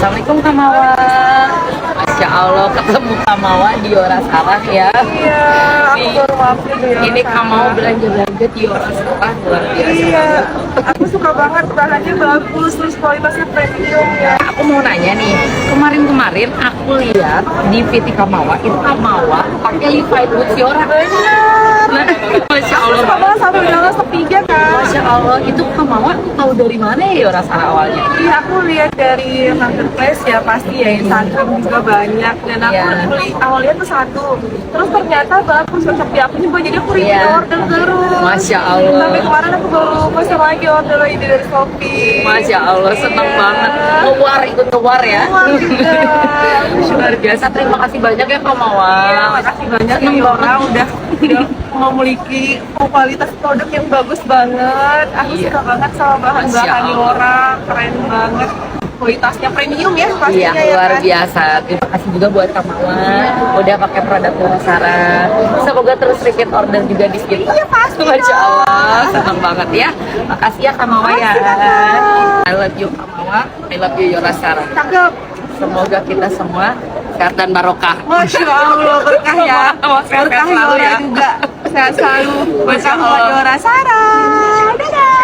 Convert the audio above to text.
Assalamualaikum Kak Mawa. Masya Allah ketemu Kak Mawa di Yora Sarah ya. Iya, aku baru mampir di Yora Ini Kak Sarah. Mawa belanja-belanja di Yora Sarah luar biasa. Iya, aku suka banget, bahannya bagus, terus kualitasnya premium ya. Aku mau nanya nih, kemarin-kemarin aku lihat di VT Kak Mawa itu Kak Mawa pakai Levi's boots Yora. Nah, Masya Aku Allah. suka banget sampai bilang sepinya kan. Masya Allah, itu Kak Mawa tahu dari mana ya Yora Sarah awalnya? Iya, aku lihat dari marketplace ya pasti ya, Instagram juga banyak, dan aku Iya. beli awalnya tuh satu, terus ternyata bagus cocok di aku juga, jadi aku repeat Iya. order terus. Masya Allah. Sampai kemarin aku baru pesen lagi order lagi dari Shopee. Masya Allah, seneng Iya. banget. Ngewar, ikut ngewar ya. Wah, juga. Luar biasa, terima kasih banyak ya Kak Mawa. Iya, makasih banyak Seneng ya Yora banget. udah memiliki kualitas produk yang bagus banget. Aku Iya. suka banget sama bahan-bahan Masya Allah. Yora, keren banget. Kualitasnya premium ya Iya, pastinya ya luar kan? biasa. Terima kasih juga buat Kak Mawa udah pakai produk Yora Sarah. Semoga terus repeat order juga di sini. Iya, pasti Masya dong. Allah, senang banget ya. Makasih ya Kak Mawa ya. Makasih, Kakak. I love you Kak Mawa, I love you Yora Sarah. Cakep. Semoga kita semua sehat dan barokah. Masya Allah, berkah ya. Sehat-sehat Berkah selalu Yora ya. juga. Sehat selalu. Masya Berkah buat Allah. Yora Sarah. Dadah.